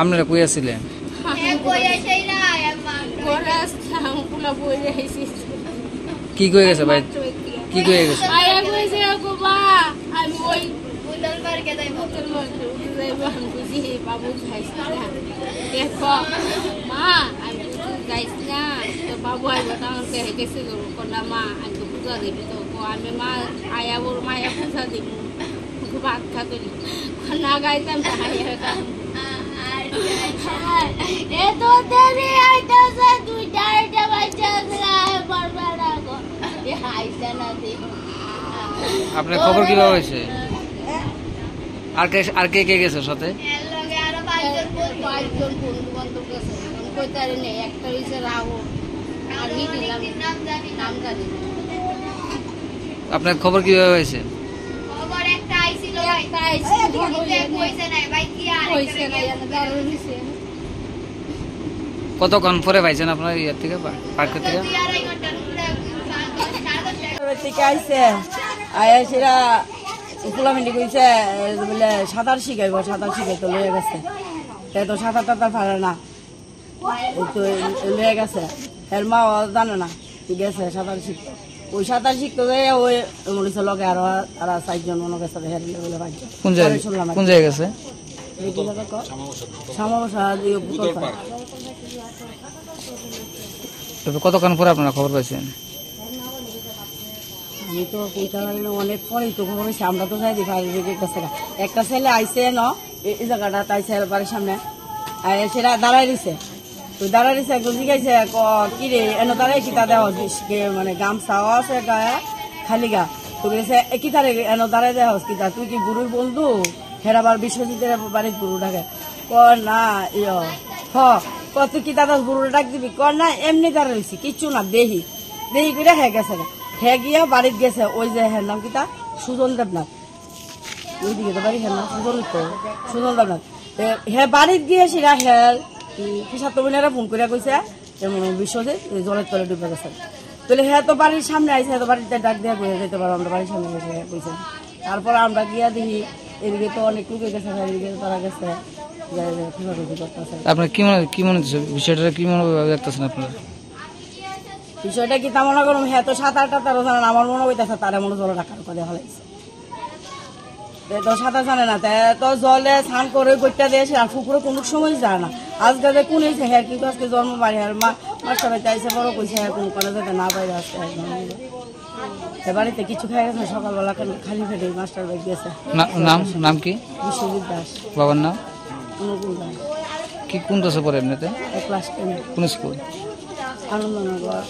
আপনারা কই আছিলেন? কি কয়ে গেছে ভাই? কি কয়ে গেছে? বাবু গেছে মা আমি তো পূজা দিবি তো আমি মা আয়া ওর মায়া পূজা দিব ভাত খাতে না গাইতাম আপনার খবর কিভাবে হয়েছে? আর কে কে গেছে সাথে? একটা হয়েছে রাহুল আর নাম জানি। আপনার খবর কিভাবে হয়েছে? কতক্ষণ পরে পাইছেন আপনার ইয়ার থেকে পার্কের থেকে? বলে সাঁতার শিখাইব, সাঁতার শিখাইতে লয়ে গেছে, তো সাঁতার টাতার পারে না, তো লয়ে গেছে। এর মা জানে না, গেছে সাঁতার শিখতে। ওই সাঁতার শিখতে যাই ওই মনে লগে আরো তারা 4 জন মনে গেছে। কোন জায়গায় গেছে? কতক্ষণ পরে আপনারা খবর পাইছেন? আমি তো অনেক পরেই তো খবর হয়েছে। আমরা তো যাই ফায়ার কাছে একটা ছেলে আইসে এই জায়গাটা তাইছে বাড়ির সামনে সেটা দাঁড়াই দিছে। তো দাঁড়াই দিছে একদম জিগাইছে কি রে এনে দাঁড়াই কি তা দেওয়া মানে গামছাও আছে গায়ে খালি গা। তো গেছে কি তারে এনে দাঁড়াই দেওয়া হস কি তা তুই কি গুরুর বন্ধু? হের আবার বিশ্বজিতের বাড়ির গুরু ডাকে। কর না তুই কি দাদা গুরুরে ডাক দিবি? কর না এমনি দাঁড়াই রয়েছি কিচ্ছু না দেহি দেহি করে হ্যাঁ গেছে হ্যাঁ গিয়া বাড়িতে গেছে। ওই যে হ্যাঁ নাম কি তা সুজন দেবনাথ, ওইদিকে তো বাড়ি হ্যাঁ না সুজন দেবনাথ। হ্যাঁ বাড়িতে গিয়ে সেটা হ্যাঁ সাত বোনেরা ফোন করে কইছে বিশ্বজিৎ জলের তলে ডুবে গেছে। তাহলে হ্যাঁ তো বাড়ির সামনে আইসে, তো বাড়িতে ডাক দেওয়া করে যেতে পারবো আমরা বাড়ির সামনে গেছে কইছে। তারপর আমরা গিয়া দেখি এদিকে তো অনেক লোকে গেছে, এদিকে তারা গেছে। আপনার কি মনে হচ্ছে বিষয়টা? কি মনে দেখতেছেন আপনারা? বিষয়টা কি তা মনে করুন হ্যাঁ তো 7-8টা তারা জানে না। আমার মনে হইতেছে তারা মনে জলে টাকার করে হলাইছে, তো সাঁতার জানে না। তো জলে স্নান করে গোটা দিয়ে আর পুকুরে কোনো সময় যায় না। আজকে যে কোন হয়েছে হ্যাঁ কিন্তু আজকে জন্ম বাড়ি আর মাস্টার বাড়িতে আইসে বড় কইছে হ্যাঁ কোন করে যেতে না পাই আসতে বাড়িতে কিছু খাই গেছে। সকালবেলা খালি ফেটে মাস্টার বাড়ি গেছে। নাম কি? বিশ্বজিৎ দাস। বাবার নাম? অনুকূল দাস। কি কোন ক্লাসে পড়ে এমনিতে? ক্লাস 10। কোন স্কুল? আনন্দনগর।